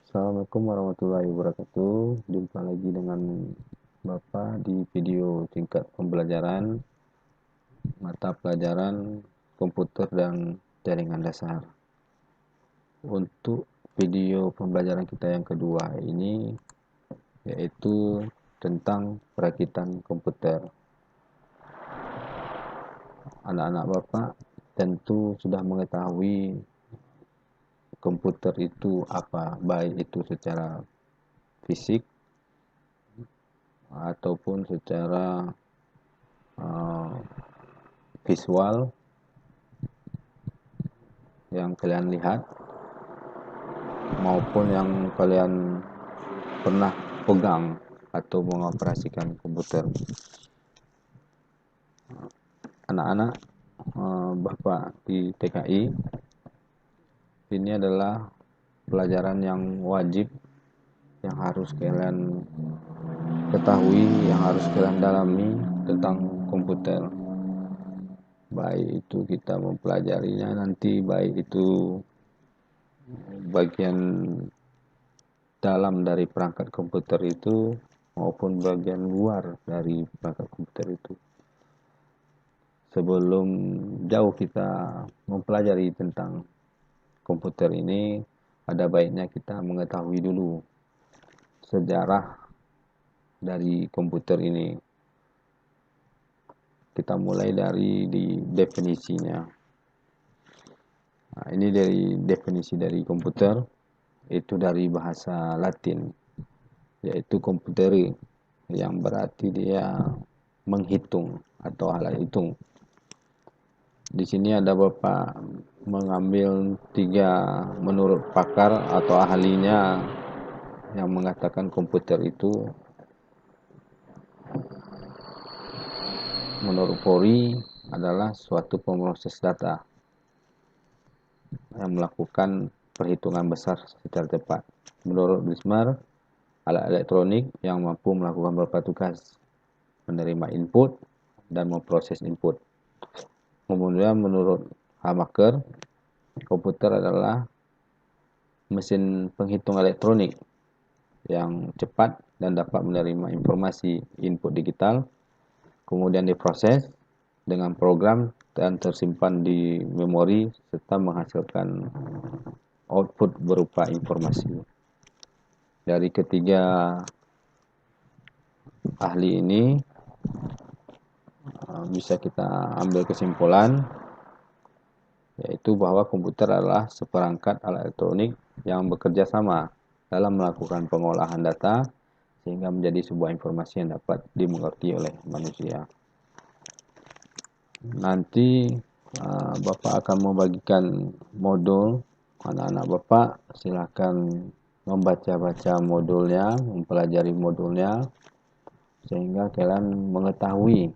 Assalamualaikum warahmatullahi wabarakatuh. Jumpa lagi dengan Bapak di video tingkat pembelajaran mata pelajaran komputer dan jaringan dasar. Untuk video pembelajaran kita yang kedua ini yaitu tentang perakitan komputer. Anak-anak Bapak tentu sudah mengetahui komputer itu apa, baik itu secara fisik ataupun secara visual yang kalian lihat maupun yang kalian pernah pegang atau mengoperasikan komputer. Anak-anak Bapak di TKI, ini adalah pelajaran yang wajib yang harus kalian ketahui, yang harus kalian dalami tentang komputer. Baik itu kita mempelajarinya nanti, baik itu bagian dalam dari perangkat komputer itu maupun bagian luar dari perangkat komputer itu. Sebelum jauh kita mempelajari tentang komputer ini, ada baiknya kita mengetahui dulu sejarah dari komputer ini. Kita mulai dari definisinya. Nah, ini dari definisi dari komputer, itu dari bahasa Latin, yaitu computere, yang berarti dia menghitung atau alat hitung. Di sini ada Bapak mengambil 3 menurut pakar atau ahlinya yang mengatakan komputer itu menurut Pori adalah suatu pemroses data yang melakukan perhitungan besar secara cepat. Menurut Bismar, alat elektronik yang mampu melakukan beberapa tugas, menerima input dan memproses input. Kemudian menurut Hamaker, komputer adalah mesin penghitung elektronik yang cepat dan dapat menerima informasi input digital, kemudian diproses dengan program dan tersimpan di memori serta menghasilkan output berupa informasi. Dari ketiga ahli ini bisa kita ambil kesimpulan yaitu bahwa komputer adalah seperangkat alat elektronik yang bekerja sama dalam melakukan pengolahan data sehingga menjadi sebuah informasi yang dapat dimengerti oleh manusia. Nanti Bapak akan membagikan modul. Anak-anak Bapak silakan membaca-baca modulnya, mempelajari modulnya sehingga kalian mengetahui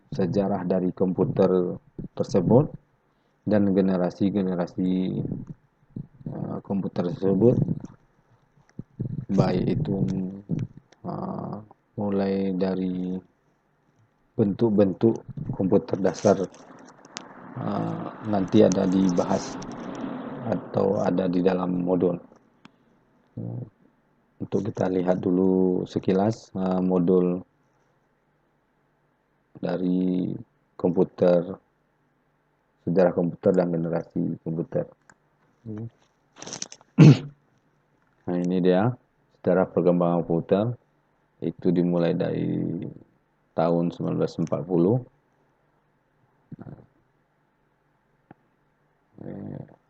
sejarah dari komputer tersebut dan generasi-generasi komputer tersebut, baik itu mulai dari bentuk-bentuk komputer dasar nanti ada dibahas atau ada di dalam modul. Untuk kita lihat dulu sekilas modul dari komputer, sejarah komputer dan generasi komputer. Nah, ini dia sejarah perkembangan komputer. Itu dimulai dari tahun 1940.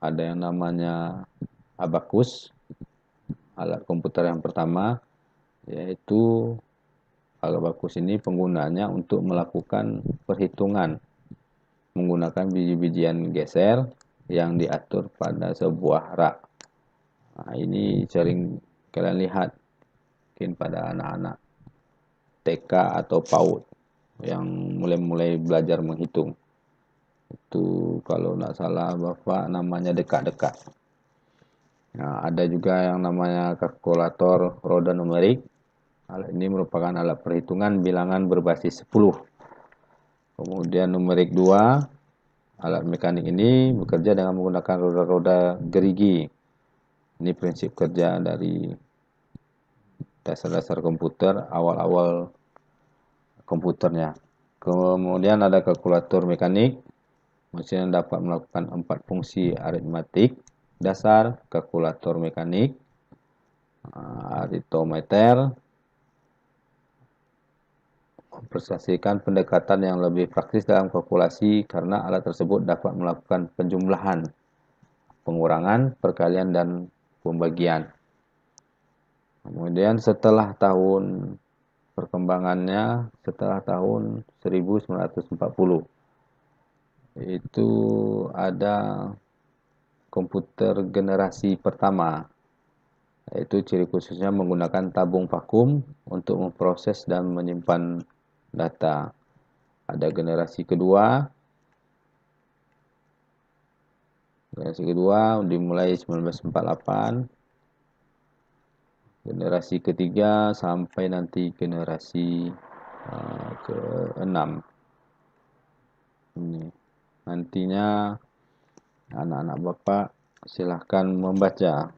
Ada yang namanya abacus, alat komputer yang pertama, yaitu abacus ini penggunaannya untuk melakukan perhitungan menggunakan biji-bijian geser yang diatur pada sebuah rak. Nah, ini sering kalian lihat mungkin pada anak-anak TK atau PAUD yang mulai-mulai belajar menghitung. Itu kalau tidak salah Bapak namanya dekat-dekat. Nah, ada juga yang namanya kalkulator roda numerik. Alat ini merupakan alat perhitungan bilangan berbasis 10. Kemudian numerik 2, alat mekanik ini bekerja dengan menggunakan roda-roda gerigi. Ini prinsip kerja dari dasar-dasar komputer, awal-awal komputernya. Kemudian ada kalkulator mekanik, mesin yang dapat melakukan 4 fungsi aritmatik dasar, kalkulator mekanik, aritometer, mempresentasikan pendekatan yang lebih praktis dalam kalkulasi karena alat tersebut dapat melakukan penjumlahan, pengurangan, perkalian, dan pembagian. Kemudian setelah tahun perkembangannya, setelah tahun 1940, itu ada komputer generasi pertama, yaitu ciri khususnya menggunakan tabung vakum untuk memproses dan menyimpan data. Ada generasi kedua dimulai 1948, generasi ketiga sampai nanti generasi ke-6. Ini nantinya anak-anak Bapak silahkan membaca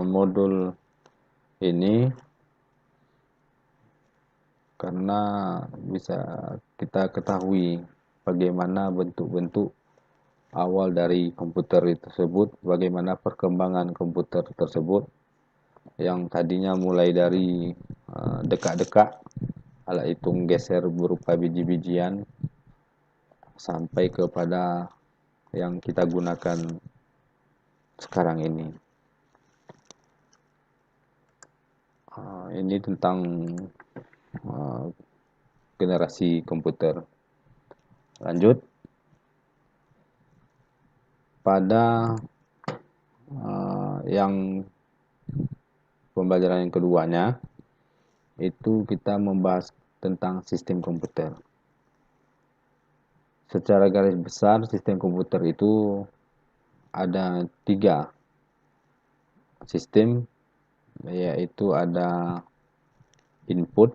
modul ini karena bisa kita ketahui bagaimana bentuk-bentuk awal dari komputer tersebut, bagaimana perkembangan komputer tersebut yang tadinya mulai dari dekat-dekat, alat hitung geser berupa biji-bijian, sampai kepada yang kita gunakan sekarang ini. Ini tentang generasi komputer. Lanjut pada yang pembelajaran yang keduanya, itu kita membahas tentang sistem komputer. Secara garis besar, sistem komputer itu ada 3 sistem, yaitu ada input,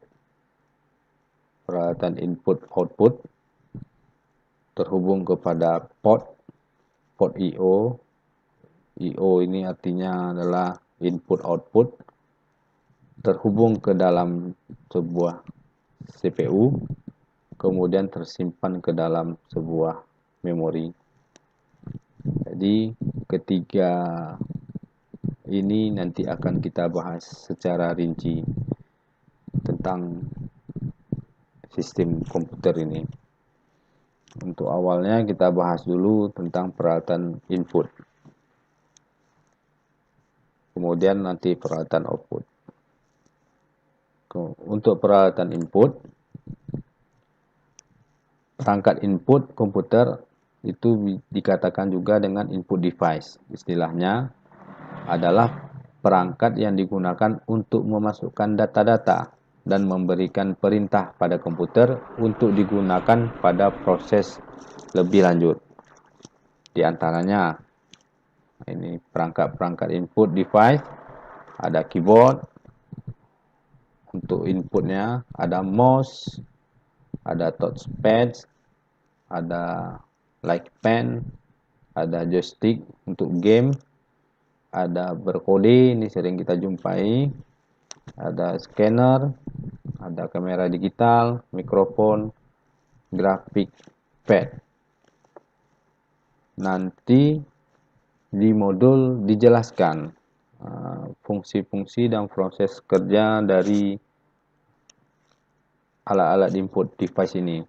peralatan input-output, terhubung kepada port I/O. I/O ini artinya adalah input-output, terhubung ke dalam sebuah CPU, kemudian tersimpan ke dalam sebuah memori. Jadi ketiga ini nanti akan kita bahas secara rinci tentang sistem komputer ini. Untuk awalnya kita bahas dulu tentang peralatan input, kemudian nanti peralatan output. Untuk peralatan input, perangkat input komputer itu dikatakan juga dengan input device. Istilahnya adalah perangkat yang digunakan untuk memasukkan data-data dan memberikan perintah pada komputer untuk digunakan pada proses lebih lanjut. Di antaranya, ini perangkat-perangkat input device, ada keyboard, untuk inputnya ada mouse, ada touchpad, ada like pen, ada joystick untuk game, ada berkode, ini sering kita jumpai, ada scanner, ada kamera digital, mikrofon, grafik pad. Nanti di modul dijelaskan fungsi-fungsi dan proses kerja dari alat-alat input device ini.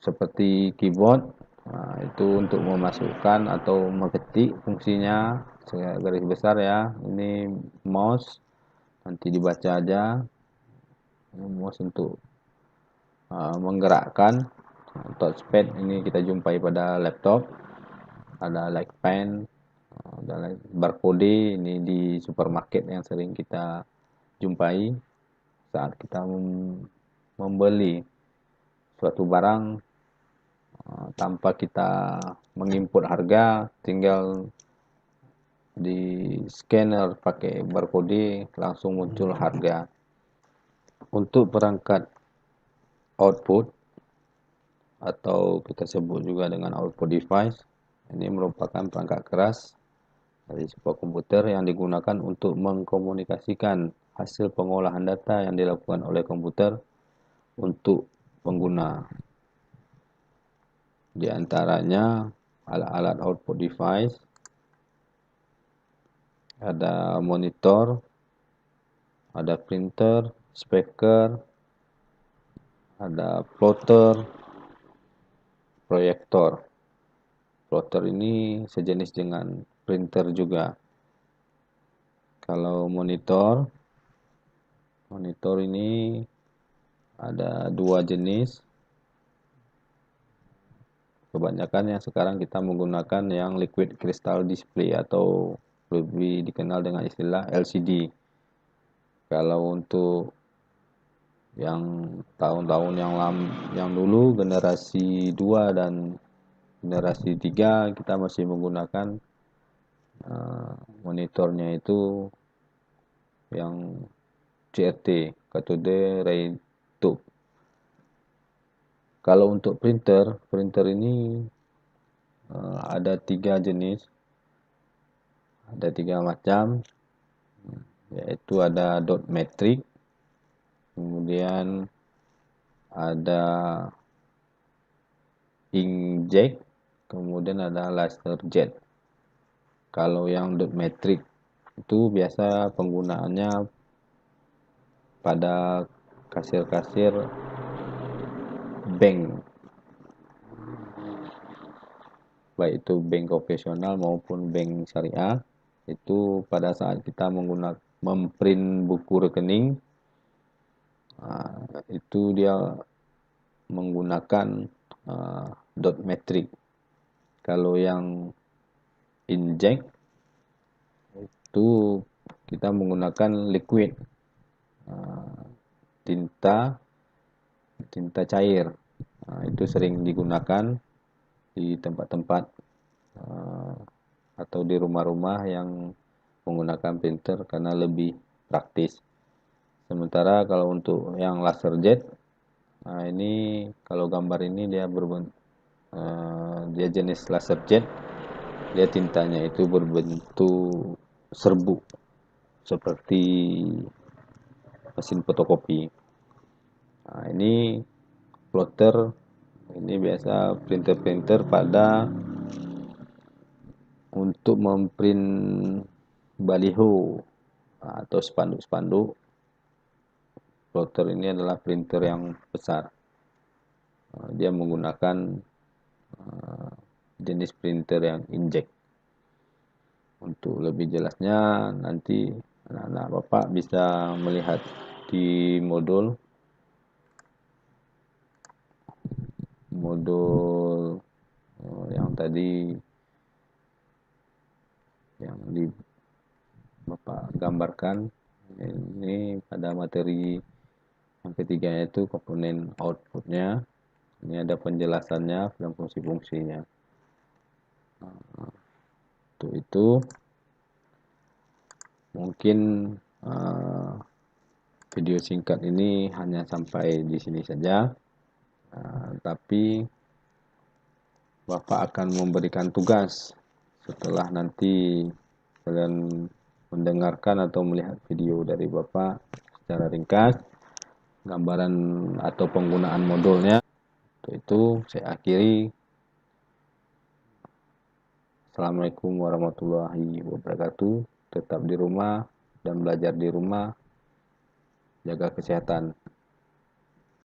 Seperti keyboard, itu untuk memasukkan atau mengetik fungsinya, garis besar ya. Ini mouse, nanti dibaca aja. Mouse untuk menggerakkan. Touchpad ini kita jumpai pada laptop. Ada like pen, ada barcode, ini di supermarket yang sering kita jumpai saat kita membeli suatu barang tanpa kita menginput harga, tinggal di scanner pakai barcode langsung muncul harga. Untuk perangkat output atau kita sebut juga dengan output device. Ini merupakan perangkat keras dari sebuah komputer yang digunakan untuk mengkomunikasikan hasil pengolahan data yang dilakukan oleh komputer untuk pengguna. Di antaranya alat-alat output device, ada monitor, ada printer, speaker, ada plotter, proyektor. Plotter ini sejenis dengan printer juga. Kalau monitor ini ada dua jenis. Kebanyakan yang sekarang kita menggunakan yang liquid crystal display atau lebih dikenal dengan istilah LCD. Kalau untuk yang tahun-tahun yang dulu generasi 2 dan generasi 3 kita masih menggunakan monitornya itu yang CRT, cathode ray tube. Kalau untuk printer ini ada 3 jenis, ada 3 macam, yaitu ada dot matrix, kemudian ada inkjet, kemudian ada laserjet. Kalau yang dot matrix itu biasa penggunaannya pada kasir-kasir bank, baik itu bank konvensional maupun bank syariah. Itu pada saat kita menggunakan memprint buku rekening, itu dia menggunakan dot matrix. Kalau yang inject itu kita menggunakan liquid, tinta cair. Itu sering digunakan di tempat-tempat atau di rumah-rumah yang menggunakan printer karena lebih praktis. Sementara kalau untuk yang laser jet, ini kalau gambar ini dia dia jenis laser jet, dia tintanya itu berbentuk serbuk seperti mesin fotokopi. Ini plotter, ini biasa printer-printer pada untuk memprint baliho atau spanduk-spanduk. Plotter ini adalah printer yang besar. Dia menggunakan jenis printer yang inkjet. Untuk lebih jelasnya nanti anak-anak Bapak bisa melihat di modul yang tadi yang di Bapak gambarkan. Ini pada materi yang ketiga yaitu komponen outputnya. Ini ada penjelasannya dan fungsi-fungsinya. Untuk itu mungkin video singkat ini hanya sampai di sini saja. Tapi Bapak akan memberikan tugas setelah nanti kalian mendengarkan atau melihat video dari Bapak secara ringkas, gambaran atau penggunaan modulnya. Untuk itu saya akhiri. Assalamualaikum warahmatullahi wabarakatuh. Tetap di rumah dan belajar di rumah. Jaga kesehatan.